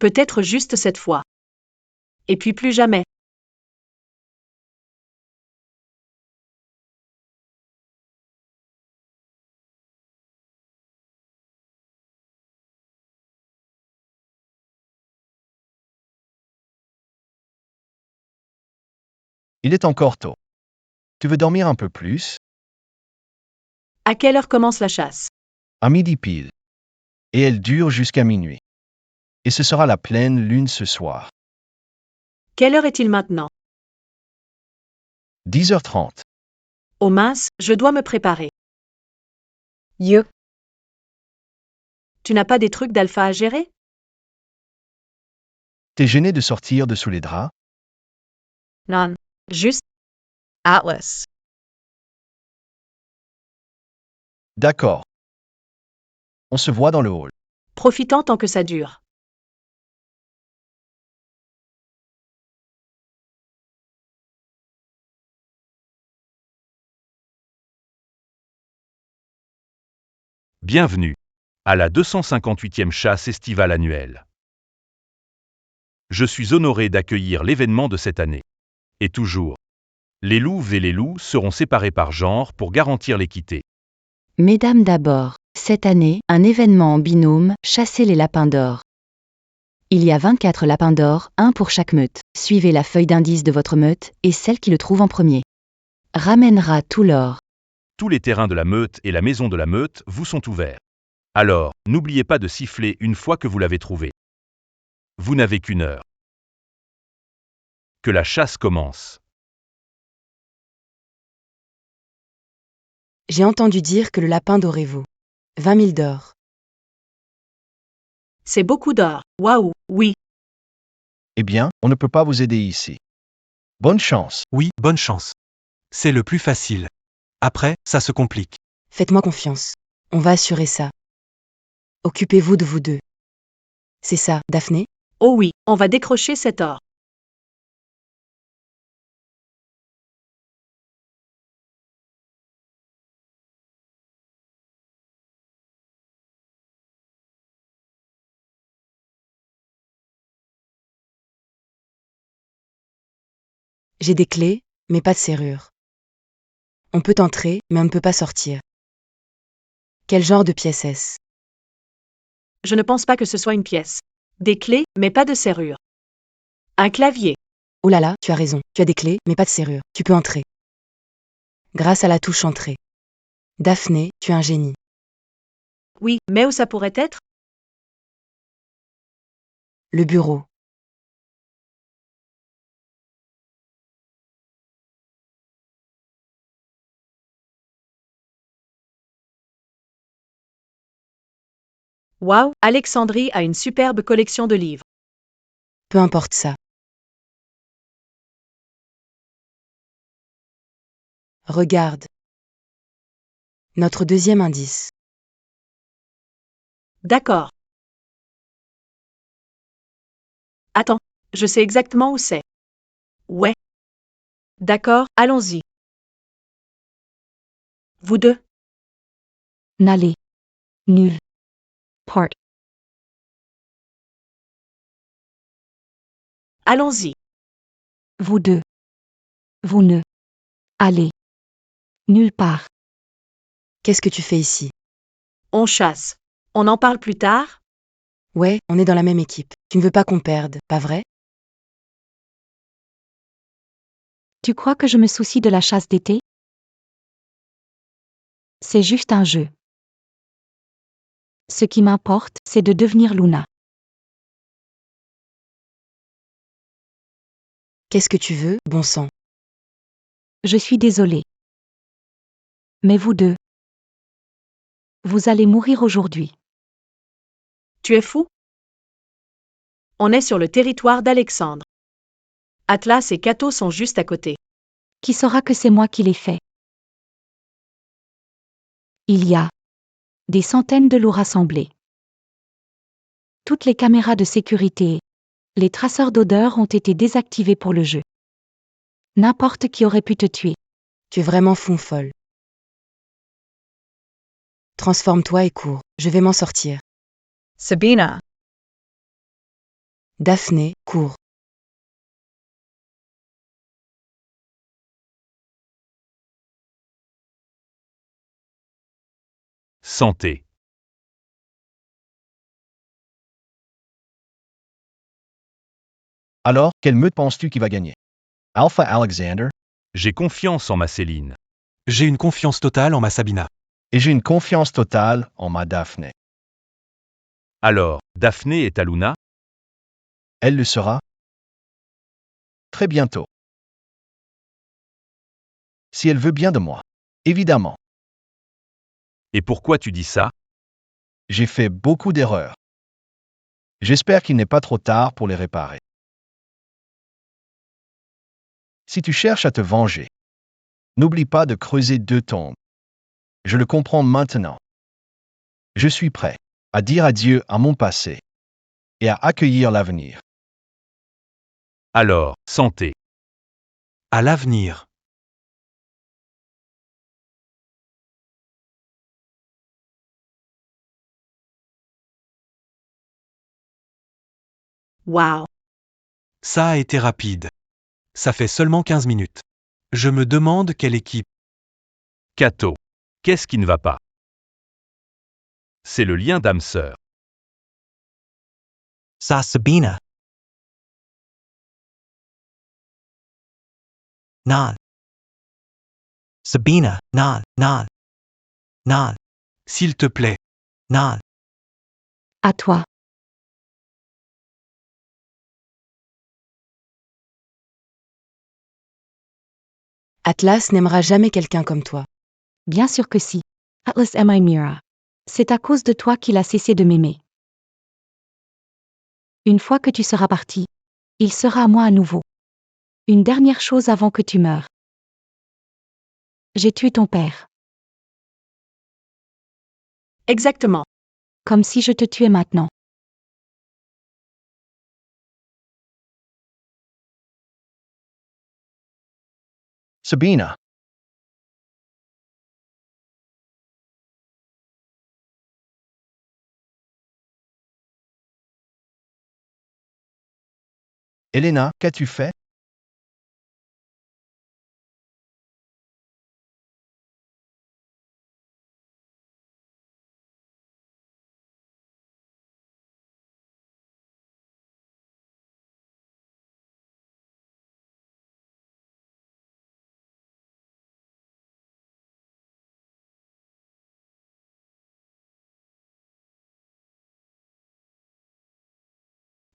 Peut-être juste cette fois. Et puis plus jamais. Il est encore tôt. Tu veux dormir un peu plus? À quelle heure commence la chasse? À midi pile. Et elle dure jusqu'à minuit. Et ce sera la pleine lune ce soir. Quelle heure est-il maintenant? 10h30. Oh mince, je dois me préparer. Yuk, Tu n'as pas des trucs d'alpha à gérer? T'es gêné de sortir de sous les draps? Non. Juste. Atlas. D'accord. On se voit dans le hall. Profitant tant que ça dure. Bienvenue à la 258e chasse estivale annuelle. Je suis honoré d'accueillir l'événement de cette année. Et toujours, les louves et les loups seront séparés par genre pour garantir l'équité. Mesdames d'abord, cette année, un événement en binôme, chasser les lapins d'or. Il y a 24 lapins d'or, un pour chaque meute. Suivez la feuille d'indice de votre meute, et celle qui le trouve en premier ramènera tout l'or. Tous les terrains de la meute et la maison de la meute vous sont ouverts. Alors, n'oubliez pas de siffler une fois que vous l'avez trouvé. Vous n'avez qu'une heure. Que la chasse commence. J'ai entendu dire que le lapin d'or vaut 20 000 d'or. C'est beaucoup d'or. Waouh, oui. Eh bien, on ne peut pas vous aider ici. Bonne chance. Oui, bonne chance. C'est le plus facile. Après, ça se complique. Faites-moi confiance. On va assurer ça. Occupez-vous de vous deux. C'est ça, Daphné? Oh oui, on va décrocher cet or. J'ai des clés, mais pas de serrure. On peut entrer, mais on ne peut pas sortir. Quel genre de pièce est-ce? Je ne pense pas que ce soit une pièce. Des clés, mais pas de serrure. Un clavier. Oh là là, tu as raison. Tu as des clés, mais pas de serrure. Tu peux entrer. Grâce à la touche entrée. Daphné, tu es un génie. Oui, mais où ça pourrait être? Le bureau. Waouh, Alexandrie a une superbe collection de livres. Peu importe ça. Regarde. Notre deuxième indice. D'accord. Attends, je sais exactement où c'est. Ouais. D'accord, allons-y. Vous deux. N'allez. Nul. Part. Allons-y. Vous deux. Vous ne. Allez. Nulle part. Qu'est-ce que tu fais ici? On chasse. On en parle plus tard? Ouais, on est dans la même équipe. Tu ne veux pas qu'on perde, pas vrai? Tu crois que je me soucie de la chasse d'été? C'est juste un jeu. Ce qui m'importe, c'est de devenir Luna. Qu'est-ce que tu veux, bon sang? Je suis désolée. Mais vous deux. Vous allez mourir aujourd'hui. Tu es fou? On est sur le territoire d'Alexandre. Atlas et Cato sont juste à côté. Qui saura que c'est moi qui l'ai fait? Il y a des centaines de loups rassemblés. Toutes les caméras de sécurité, les traceurs d'odeur ont été désactivés pour le jeu. N'importe qui aurait pu te tuer. Tu es vraiment folle. Transforme-toi et cours. Je vais m'en sortir. Sabina. Daphné, cours. Santé. Alors, quelle meute penses-tu qui va gagner? Alpha Alexander, J'ai confiance en ma Céline. J'ai une confiance totale en ma Sabina. et j'ai une confiance totale en ma Daphné. Alors, Daphné est à Luna? Elle le sera très bientôt. Si elle veut bien de moi. Évidemment, Et pourquoi tu dis ça? j'ai fait beaucoup d'erreurs. J'espère qu'il n'est pas trop tard pour les réparer. Si tu cherches à te venger, n'oublie pas de creuser 2 tombes. Je le comprends maintenant. Je suis prêt à dire adieu à mon passé et à accueillir l'avenir. Alors, santé. À l'avenir. Wow. Ça a été rapide. Ça fait seulement 15 minutes. Je me demande quelle équipe. Cato. Qu'est-ce qui ne va pas? C'est le lien d'âme-sœur. Sa Sabina. Non. Sabina, non, non. Non, S'il te plaît. non. À toi. Atlas n'aimera jamais quelqu'un comme toi. Bien sûr que si. Atlas aime Mira. C'est à cause de toi qu'il a cessé de m'aimer. Une fois que tu seras parti, il sera à moi à nouveau. Une dernière chose avant que tu meures. J'ai tué ton père, Exactement. comme si je te tuais maintenant. Sabina, Elena, qu'as-tu fait?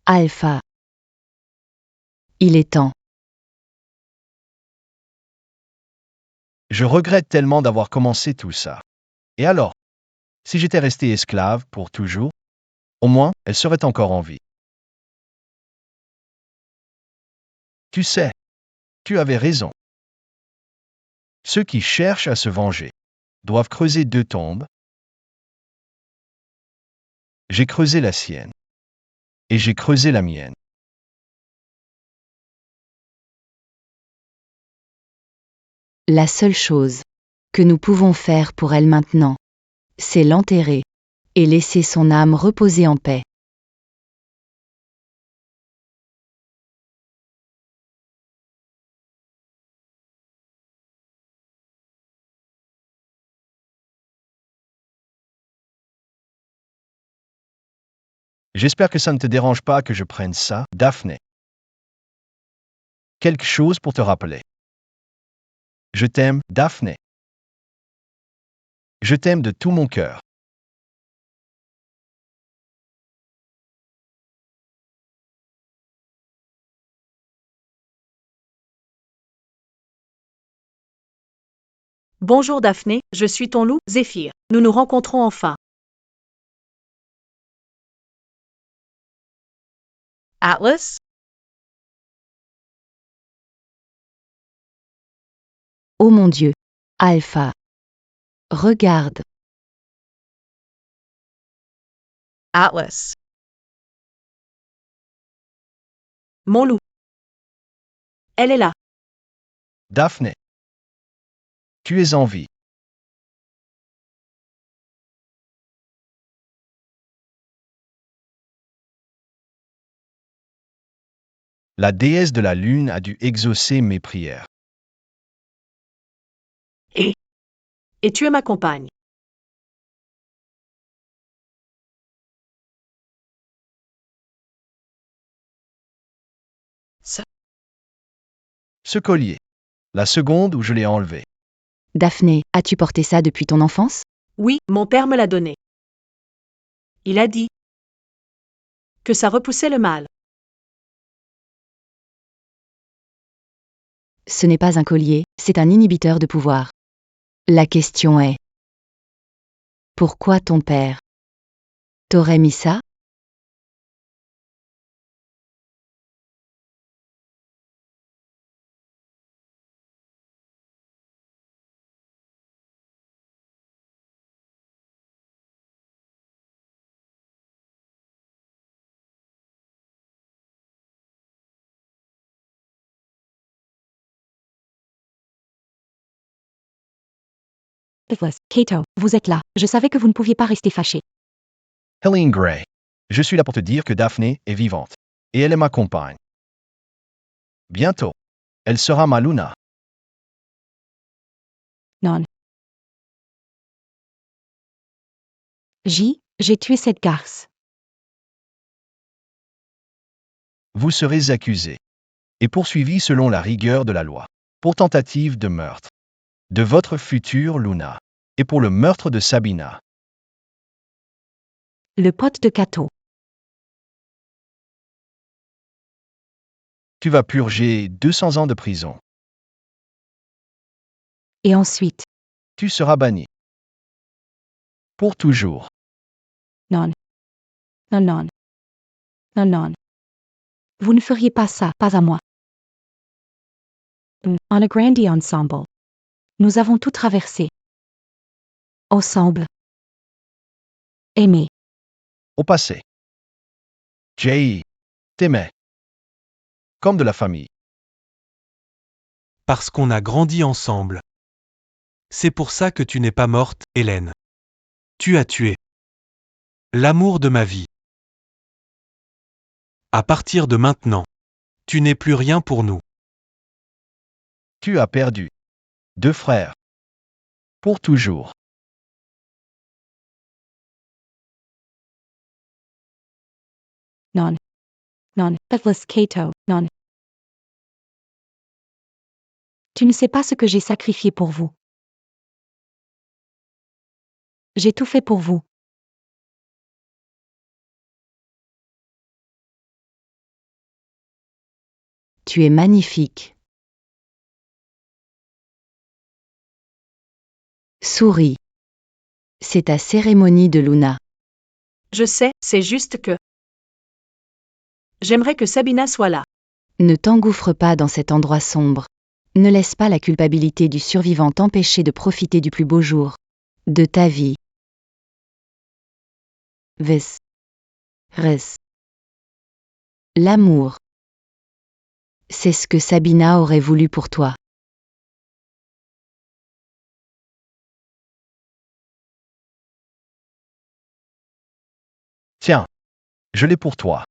Alpha. Il est temps. Je regrette tellement d'avoir commencé tout ça. Et alors, si j'étais resté esclave pour toujours, au moins, elle serait encore en vie. Tu sais, tu avais raison. Ceux qui cherchent à se venger doivent creuser 2 tombes. J'ai creusé la sienne. Et j'ai creusé la mienne. La seule chose que nous pouvons faire pour elle maintenant, c'est l'enterrer et laisser son âme reposer en paix. J'espère que ça ne te dérange pas que je prenne ça, Daphné. Quelque chose pour te rappeler. Je t'aime, Daphné. Je t'aime de tout mon cœur. Bonjour Daphné, je suis ton loup, Zéphyr. Nous nous rencontrons enfin. Atlas? Oh mon Dieu. Alpha. Regarde. Atlas. Mon loup. Elle est là. Daphné. Tu es en vie. La déesse de la lune a dû exaucer mes prières. Et tu es ma compagne. Ce collier. La seconde où je l'ai enlevé. Daphné, as-tu porté ça depuis ton enfance? Oui, mon père me l'a donné. Il a dit que ça repoussait le mal. Ce n'est pas un collier, c'est un inhibiteur de pouvoir. La question est: pourquoi ton père t'aurait mis ça? Kato, vous êtes là. Je savais que vous ne pouviez pas rester fâché. Helene Gray. Je suis là pour te dire que Daphné est vivante. Et elle est ma compagne. Bientôt. Elle sera ma Luna. Non. J'ai tué cette garce. Vous serez accusé. Et poursuivi selon la rigueur de la loi. Pour tentative de meurtre. De votre future Luna. Et pour le meurtre de Sabina. Le pote de Kato. Tu vas purger 200 ans de prison. Et ensuite, Tu seras banni. Pour toujours. non. Non, non. Non, non. Vous ne feriez pas ça, pas à moi. On a grandi ensemble. Nous avons tout traversé. Ensemble. Aimé. Au passé. Jay. T'aimais. Comme de la famille. Parce qu'on a grandi ensemble. C'est pour ça que tu n'es pas morte, Hélène. Tu as tué l'amour de ma vie. À partir de maintenant, tu n'es plus rien pour nous. Tu as perdu. 2 frères. Pour toujours. Non. Non. Atlas Kato. Non. Tu ne sais pas ce que j'ai sacrifié pour vous. J'ai tout fait pour vous. Tu es magnifique. Souris. C'est ta cérémonie de Luna. Je sais, c'est juste que j'aimerais que Sabina soit là. Ne t'engouffre pas dans cet endroit sombre. Ne laisse pas la culpabilité du survivant t'empêcher de profiter du plus beau jour de ta vie. Vis. Res. L'amour. C'est ce que Sabina aurait voulu pour toi. Tiens. Je l'ai pour toi.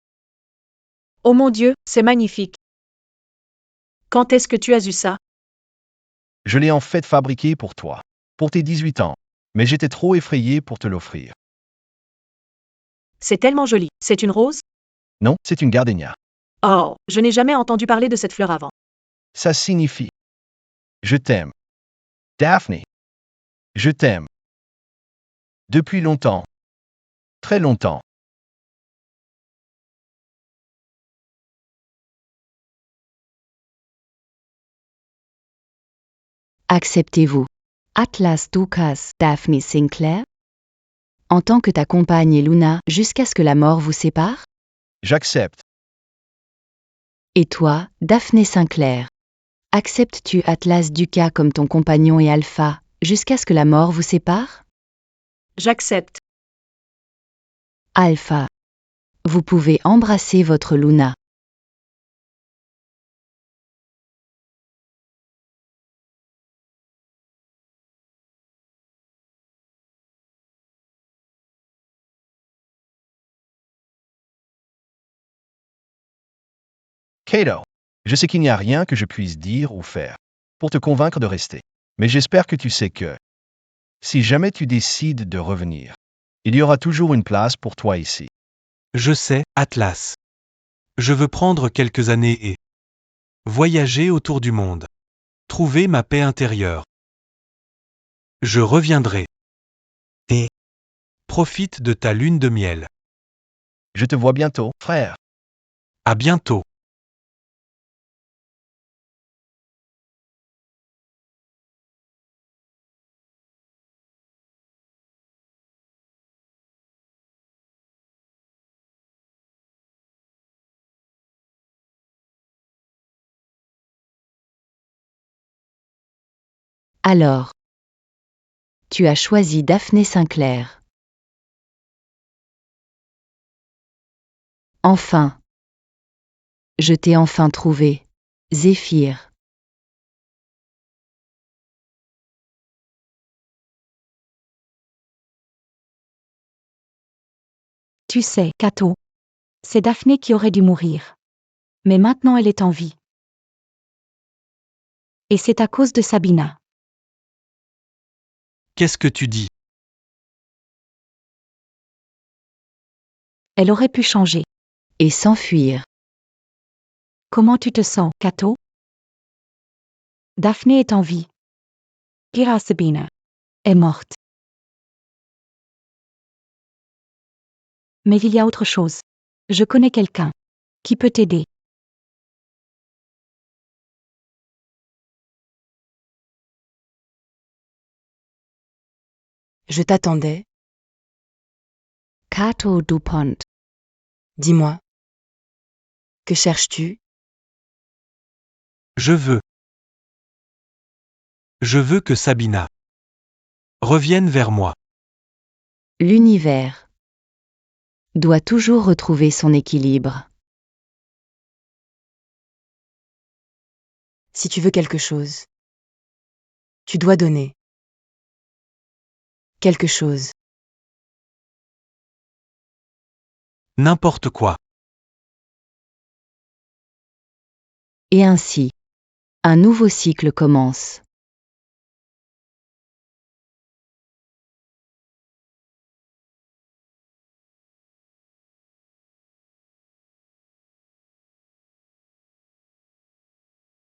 Oh mon Dieu, c'est magnifique. Quand est-ce que tu as eu ça? Je l'ai en fait fabriqué pour toi. Pour tes 18 ans. Mais j'étais trop effrayé pour te l'offrir. C'est tellement joli. C'est une rose? Non, c'est une gardénia. Oh, je n'ai jamais entendu parler de cette fleur avant. Ça signifie. Je t'aime. Daphné. Je t'aime. Depuis longtemps. Très longtemps. Acceptez-vous Atlas Dukas Daphne Sinclair en tant que ta compagne et Luna jusqu'à ce que la mort vous sépare? J'accepte. Et toi, Daphné Sinclair, acceptes-tu Atlas Dukas comme ton compagnon et alpha jusqu'à ce que la mort vous sépare? J'accepte. Alpha. Vous pouvez embrasser votre Luna. Cato, je sais qu'il n'y a rien que je puisse dire ou faire pour te convaincre de rester. Mais j'espère que tu sais que, si jamais tu décides de revenir, il y aura toujours une place pour toi ici. Je sais, Atlas. Je veux prendre quelques années et voyager autour du monde. Trouver ma paix intérieure. Je reviendrai. Et Profite de ta lune de miel. Je te vois bientôt, frère. À bientôt. Alors, tu as choisi Daphné Sinclair. Enfin. Je t'ai enfin trouvé, Zéphyr. Tu sais, Cato, c'est Daphné qui aurait dû mourir. Mais maintenant elle est en vie. Et c'est à cause de Sabina. Qu'est-ce que tu dis? Elle aurait pu changer. Et s'enfuir. Comment tu te sens, Cato? Daphné est en vie. Kira Sabina est morte. Mais il y a autre chose. Je connais quelqu'un qui peut t'aider. Je t'attendais. Cato Dupont. Dis-moi. Que cherches-tu? Je veux. Je veux que Sabina revienne vers moi. L'univers doit toujours retrouver son équilibre. Si tu veux quelque chose, tu dois donner. Quelque chose. N'importe quoi. Et ainsi, un nouveau cycle commence.